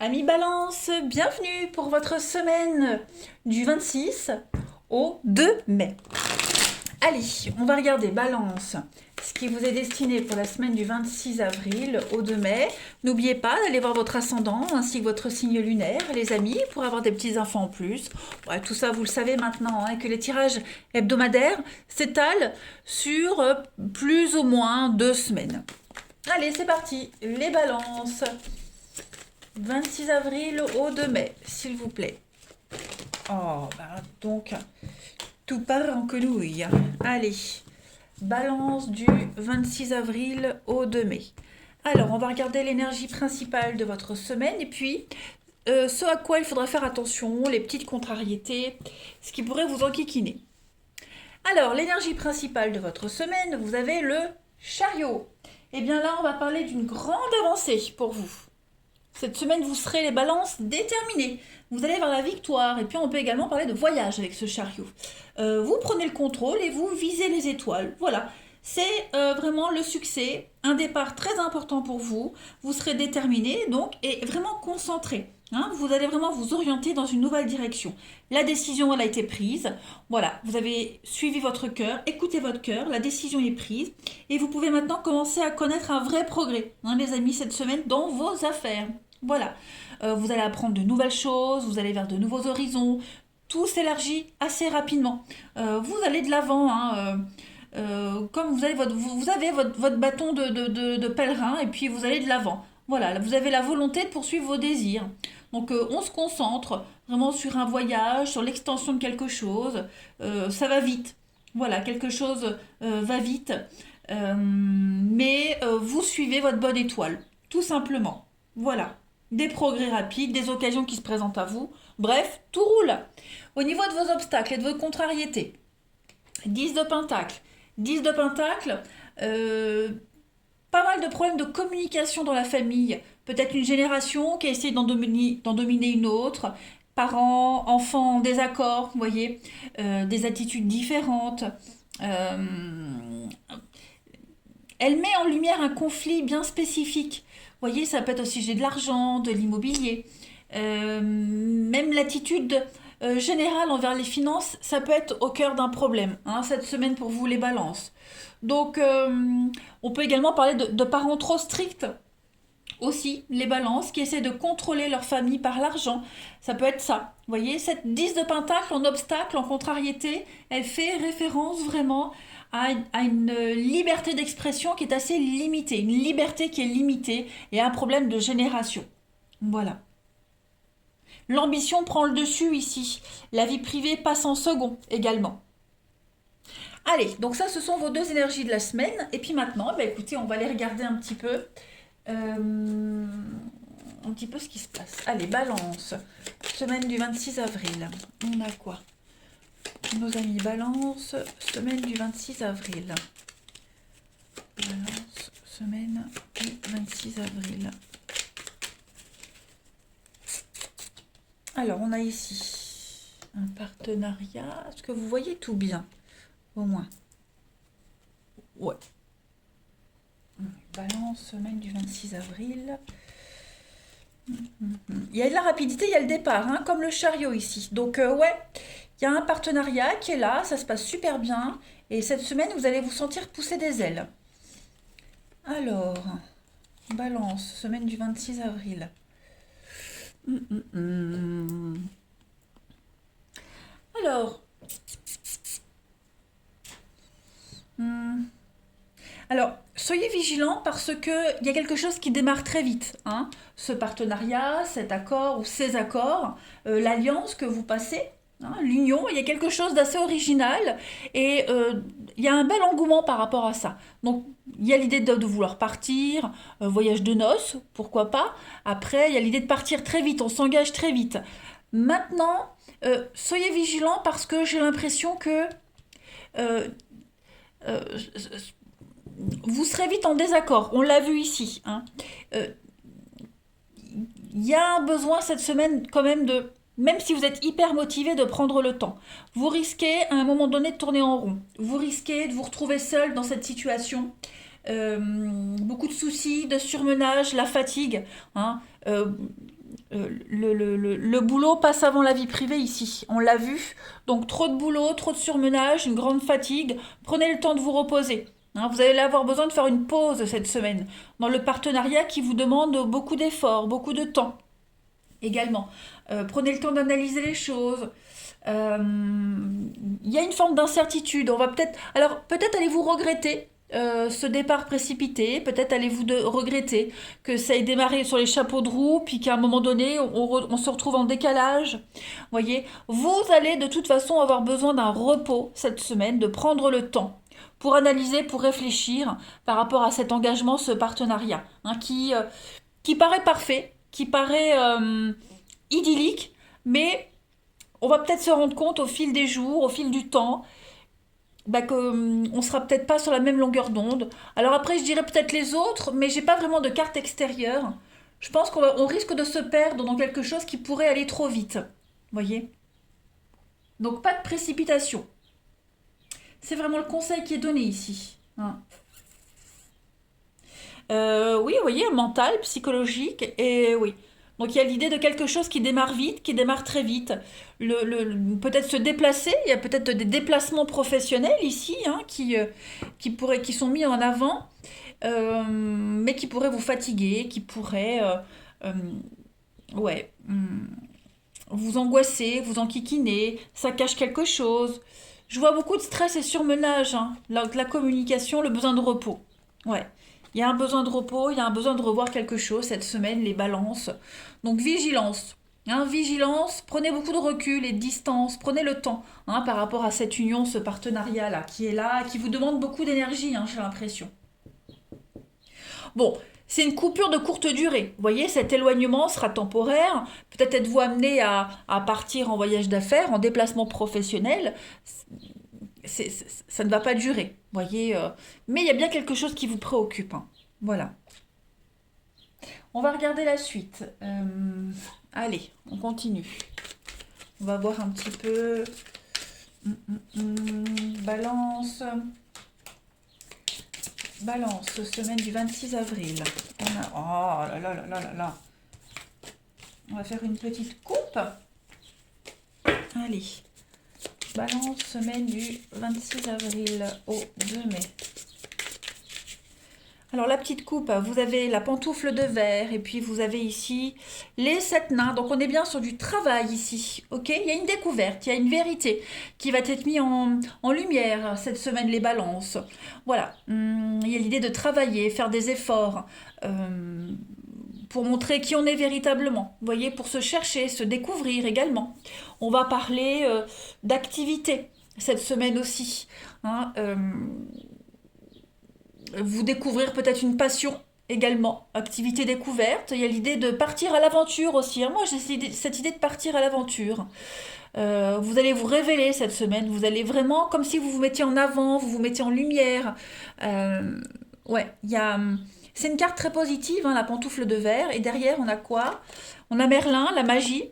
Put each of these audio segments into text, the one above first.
Amis Balance, bienvenue pour votre semaine du 26 au 2 mai. Allez, on va regarder Balance, ce qui vous est destiné pour la semaine du 26 avril au 2 mai. N'oubliez pas d'aller voir votre ascendant ainsi que votre signe lunaire, les amis, pour avoir des petits infos en plus. Ouais, tout ça, vous le savez maintenant, que les tirages hebdomadaires s'étalent sur plus ou moins 2 semaines. Allez, c'est parti, les balances. 26 avril au 2 mai, s'il vous plaît. Oh, donc, tout part en quenouille. Allez, balance du 26 avril au 2 mai. Alors, on va regarder l'énergie principale de votre semaine et puis ce à quoi il faudra faire attention, les petites contrariétés, ce qui pourrait vous enquiquiner. Alors, l'énergie principale de votre semaine, vous avez le chariot. Et bien là, on va parler d'une grande avancée pour vous. Cette semaine, vous serez les balances déterminés. Vous allez vers la victoire. Et puis, on peut également parler de voyage avec ce chariot. Vous prenez le contrôle et vous visez les étoiles. Voilà. C'est vraiment le succès. Un départ très important pour vous. Vous serez déterminé donc et vraiment concentré. Vous allez vraiment vous orienter dans une nouvelle direction. La décision, elle a été prise. Voilà, vous avez suivi votre cœur, écoutez votre cœur, la décision est prise. Et vous pouvez maintenant commencer à connaître un vrai progrès, les amis, cette semaine dans vos affaires. Voilà, vous allez apprendre de nouvelles choses, vous allez vers de nouveaux horizons. Tout s'élargit assez rapidement. Vous allez de l'avant, comme vous avez votre bâton de pèlerin et puis vous allez de l'avant. Voilà, vous avez la volonté de poursuivre vos désirs. Donc on se concentre vraiment sur un voyage, sur l'extension de quelque chose. Ça va vite. Voilà, quelque chose va vite. Mais vous suivez votre bonne étoile, tout simplement. Voilà, des progrès rapides, des occasions qui se présentent à vous. Bref, tout roule. Au niveau de vos obstacles et de vos contrariétés, 10 de Pentacle. 10 de Pentacle, pas mal de problèmes de communication dans la famille. Peut-être une génération qui a essayé d'en dominer une autre. Parents, enfants en désaccord, vous voyez, des attitudes différentes. Elle met en lumière un conflit bien spécifique. Vous voyez, ça peut être au sujet de l'argent, de l'immobilier. Même l'attitude générale envers les finances, ça peut être au cœur d'un problème, cette semaine pour vous les balances. Donc, on peut également parler de parents trop stricts aussi, les balances, qui essaient de contrôler leur famille par l'argent. Ça peut être ça. Vous voyez, cette 10 de pentacle en obstacle, en contrariété, elle fait référence vraiment à une liberté d'expression qui est assez limitée, une liberté qui est limitée et un problème de génération. Voilà. L'ambition prend le dessus ici. La vie privée passe en second également. Allez, donc ça, ce sont vos deux énergies de la semaine. Et puis maintenant, écoutez, on va aller regarder un petit peu ce qui se passe. Allez, balance. Semaine du 26 avril. On a quoi? Nos amis balance, semaine du 26 avril. Balance, semaine du 26 avril. Alors, on a ici un partenariat. Est-ce que vous voyez tout bien? Au moins. Ouais. Balance, semaine du 26 avril. Il y a de la rapidité, il y a le départ, comme le chariot ici. Donc, ouais, il y a un partenariat qui est là, ça se passe super bien. Et cette semaine, vous allez vous sentir pousser des ailes. Alors, balance, semaine du 26 avril. Alors, alors, soyez vigilants parce que il y a quelque chose qui démarre très vite. Ce partenariat, cet accord ou ces accords, l'alliance que vous passez, l'union, il y a quelque chose d'assez original et il y a un bel engouement par rapport à ça. Donc, il y a l'idée de vouloir partir, voyage de noces, pourquoi pas. Après, il y a l'idée de partir très vite, on s'engage très vite. Maintenant, soyez vigilants parce que j'ai l'impression que euh, euh, vous serez vite en désaccord. On l'a vu ici. Il y a un besoin cette semaine quand même même si vous êtes hyper motivé, de prendre le temps. Vous risquez à un moment donné de tourner en rond. Vous risquez de vous retrouver seul dans cette situation. Beaucoup de soucis, de surmenage, la fatigue. Euh, le boulot passe avant la vie privée ici. On l'a vu. Donc trop de boulot, trop de surmenage, une grande fatigue. Prenez le temps de vous reposer. Hein, vous allez avoir besoin de faire une pause cette semaine dans le partenariat qui vous demande beaucoup d'efforts, beaucoup de temps également. Prenez le temps d'analyser les choses. Il y a une forme d'incertitude. On va peut-être, alors peut-être allez-vous regretter ce départ précipité. Peut-être allez-vous regretter que ça ait démarré sur les chapeaux de roue, puis qu'à un moment donné, on se retrouve en décalage. Voyez, vous allez de toute façon avoir besoin d'un repos cette semaine, de prendre le temps pour analyser, pour réfléchir par rapport à cet engagement, ce partenariat, hein, qui paraît parfait, qui paraît idyllique, mais on va peut-être se rendre compte au fil des jours, au fil du temps, bah, qu'on sera peut-être pas sur la même longueur d'onde. Alors après, je dirais peut-être les autres, mais j'ai pas vraiment de carte extérieure. Je pense on risque de se perdre dans quelque chose qui pourrait aller trop vite. Voyez? Donc pas de précipitation. C'est vraiment le conseil qui est donné ici. Hein. Oui, vous voyez, mental, psychologique, et oui. Donc il y a l'idée de quelque chose qui démarre vite, qui démarre très vite. Peut-être se déplacer, il y a peut-être des déplacements professionnels ici, hein, qui sont mis en avant, mais qui pourraient vous fatiguer, qui pourraient euh, ouais, vous angoisser, vous enquiquiner, ça cache quelque chose. Je vois beaucoup de stress et surmenage, hein, la communication, le besoin de repos. Ouais. Il y a un besoin de repos, il y a un besoin de revoir quelque chose cette semaine, les balances. Donc vigilance. Hein, vigilance, prenez beaucoup de recul et de distance, prenez le temps hein, par rapport à cette union, ce partenariat-là, qui est là, qui vous demande beaucoup d'énergie, hein, j'ai l'impression. Bon, c'est une coupure de courte durée. Vous voyez, cet éloignement sera temporaire. Peut-être êtes-vous amené à partir en voyage d'affaires, en déplacement professionnel. Ça ne va pas durer, vous voyez. Mais il y a bien quelque chose qui vous préoccupe. Hein. Voilà. On va regarder la suite. Allez, on continue. On va voir un petit peu. Balance. Balance, semaine du 26 avril. Oh là là là là là là. On va faire une petite coupe. Allez. Balance, semaine du 26 avril au 2 mai. Alors la petite coupe, vous avez la pantoufle de verre et puis vous avez ici les 7 nains. Donc on est bien sur du travail ici, ok? Il y a une découverte, il y a une vérité qui va être mise en lumière cette semaine, les balances. Voilà, il y a l'idée de travailler, faire des efforts pour montrer qui on est véritablement. Vous voyez, pour se chercher, se découvrir également. On va parler d'activité cette semaine aussi. Hein, vous découvrir peut-être une passion également, activité découverte. Il y a l'idée de partir à l'aventure aussi. Hein. Moi, j'ai cette idée de partir à l'aventure. Vous allez vous révéler cette semaine. Vous allez vraiment, comme si vous vous mettiez en avant, vous vous mettiez en lumière. Ouais, c'est une carte très positive, hein, la pantoufle de verre. Et derrière, on a quoi? On a Merlin, la magie.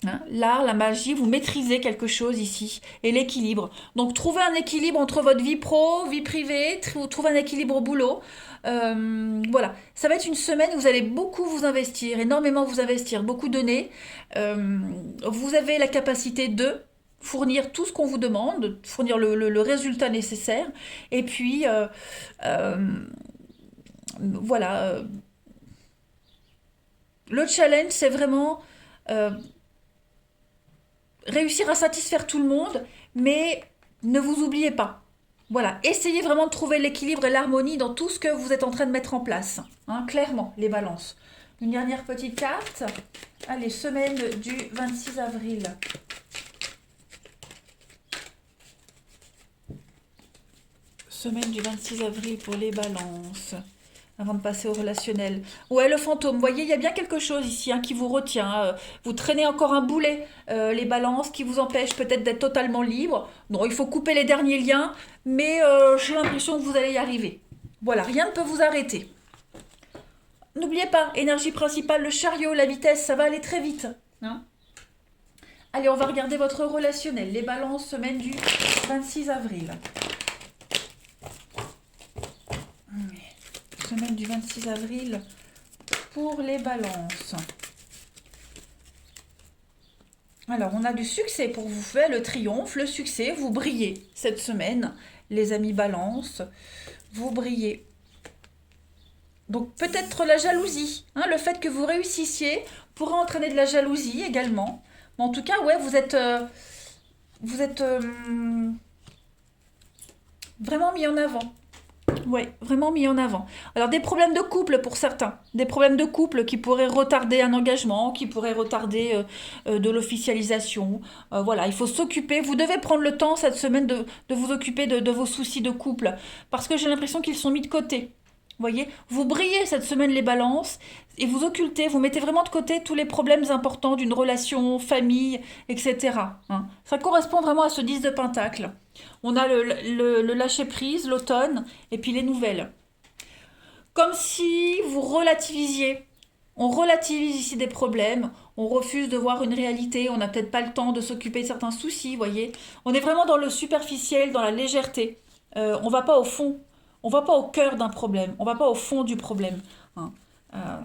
Hein, l'art, la magie, vous maîtrisez quelque chose ici. Et l'équilibre. Donc, trouvez un équilibre entre votre vie pro, vie privée, trouvez un équilibre au boulot. Voilà. Ça va être une semaine où vous allez beaucoup vous investir, énormément vous investir, beaucoup donner. Vous avez la capacité de fournir tout ce qu'on vous demande, fournir le résultat nécessaire. Et puis, voilà. Le challenge, c'est vraiment réussir à satisfaire tout le monde, mais ne vous oubliez pas. Voilà, essayez vraiment de trouver l'équilibre et l'harmonie dans tout ce que vous êtes en train de mettre en place. Hein, clairement, les balances. Une dernière petite carte. Allez, semaine du 26 avril. Semaine du 26 avril pour les balances. Avant de passer au relationnel. Ouais, le fantôme. Vous voyez, il y a bien quelque chose ici hein, qui vous retient. Vous traînez encore un boulet, les balances, qui vous empêche peut-être d'être totalement libre. Non, il faut couper les derniers liens, mais j'ai l'impression que vous allez y arriver. Voilà, rien ne peut vous arrêter. N'oubliez pas, énergie principale, le chariot, la vitesse, ça va aller très vite. Hein. Allez, on va regarder votre relationnel. Les balances, semaine du 26 avril. Semaine du 26 avril pour les balances. Alors, on a du succès pour vous, fait le triomphe, le succès, vous brillez cette semaine, les amis Balance, vous brillez. Donc, peut-être la jalousie, hein, le fait que vous réussissiez pourrait entraîner de la jalousie également. Mais en tout cas, ouais, vous êtes vraiment mis en avant. Ouais, vraiment mis en avant. Alors des problèmes de couple pour certains, des problèmes de couple qui pourraient retarder un engagement, qui pourraient retarder de l'officialisation. Voilà, il faut s'occuper. Vous devez prendre le temps cette semaine de vous occuper de vos soucis de couple, parce que j'ai l'impression qu'ils sont mis de côté. Vous voyez, vous brillez cette semaine les balances et vous occultez, vous mettez vraiment de côté tous les problèmes importants d'une relation, famille, etc. Hein. Ça correspond vraiment à ce 10 de Pentacle. On a le lâcher-prise, l'automne, et puis les nouvelles. Comme si vous relativisiez. On relativise ici des problèmes, on refuse de voir une réalité, on n'a peut-être pas le temps de s'occuper de certains soucis, vous voyez. On est vraiment dans le superficiel, dans la légèreté. On va pas au fond, on va pas au cœur d'un problème, on va pas au fond du problème. Hein. Euh,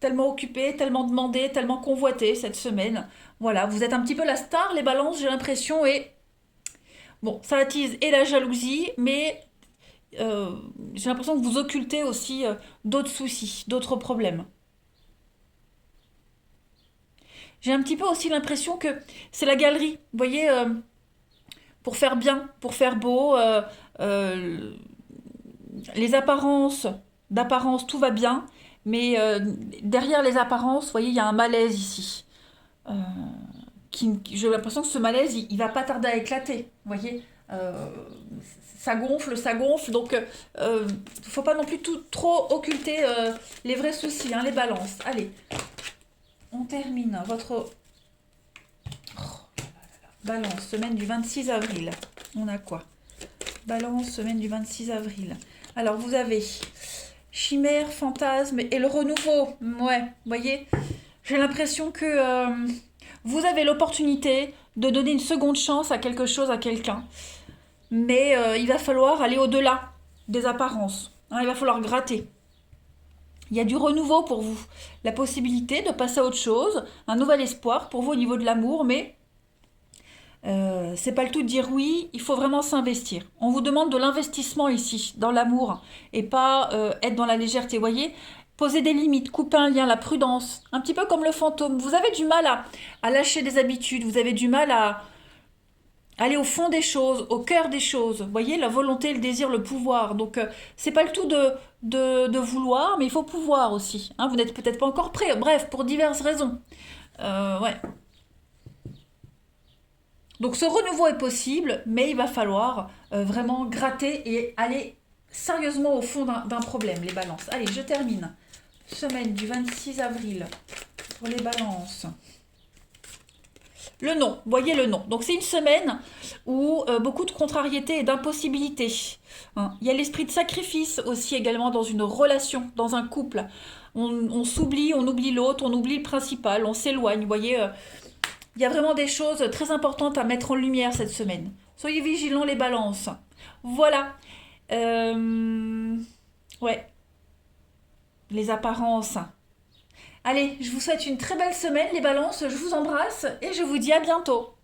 Tellement occupé, tellement demandé, tellement convoité cette semaine. Voilà, vous êtes un petit peu la star, les balances, j'ai l'impression, et bon, ça attise et la jalousie, mais j'ai l'impression que vous occultez aussi d'autres soucis, d'autres problèmes. J'ai un petit peu aussi l'impression que c'est la galerie. Vous voyez, pour faire bien, pour faire beau, euh, les apparences, d'apparence, tout va bien, mais derrière les apparences, vous voyez, il y a un malaise ici. Euh, j'ai l'impression que ce malaise, il va pas tarder à éclater. Vous voyez, Euh, ça gonfle, donc faut pas non plus trop occulter les vrais soucis, hein, les balances. Allez, on termine votre balance, semaine du 26 avril. On a quoi? Balance, semaine du 26 avril. Alors, vous avez chimère, fantasme et le renouveau. Ouais, vous voyez, j'ai l'impression que vous avez l'opportunité de donner une seconde chance à quelque chose, à quelqu'un. Mais il va falloir aller au-delà des apparences. Hein, il va falloir gratter. Il y a du renouveau pour vous. La possibilité de passer à autre chose, un nouvel espoir pour vous au niveau de l'amour, mais c'est pas le tout de dire oui, il faut vraiment s'investir. On vous demande de l'investissement ici, dans l'amour, et pas être dans la légèreté. Vous voyez, poser des limites, couper un lien, la prudence, un petit peu comme le fantôme. Vous avez du mal à lâcher des habitudes, vous avez du mal à aller au fond des choses, au cœur des choses. Vous voyez, la volonté, le désir, le pouvoir. Donc, c'est pas le tout de vouloir, mais il faut pouvoir aussi. Hein, vous n'êtes peut-être pas encore prêt. Bref, pour diverses raisons. Ouais. Donc, ce renouveau est possible, mais il va falloir vraiment gratter et aller sérieusement au fond d'un problème, les balances. Allez, je termine. Semaine du 26 avril pour les balances. Le non, voyez le non. Donc c'est une semaine où beaucoup de contrariétés et d'impossibilités. Hein. Il y a l'esprit de sacrifice aussi également dans une relation, dans un couple. On s'oublie, on oublie l'autre, on oublie le principal, on s'éloigne. Vous voyez, il y a vraiment des choses très importantes à mettre en lumière cette semaine. Soyez vigilants les balances. Voilà. Ouais, les apparences. Allez, je vous souhaite une très belle semaine les balances. Je vous embrasse et je vous dis à bientôt.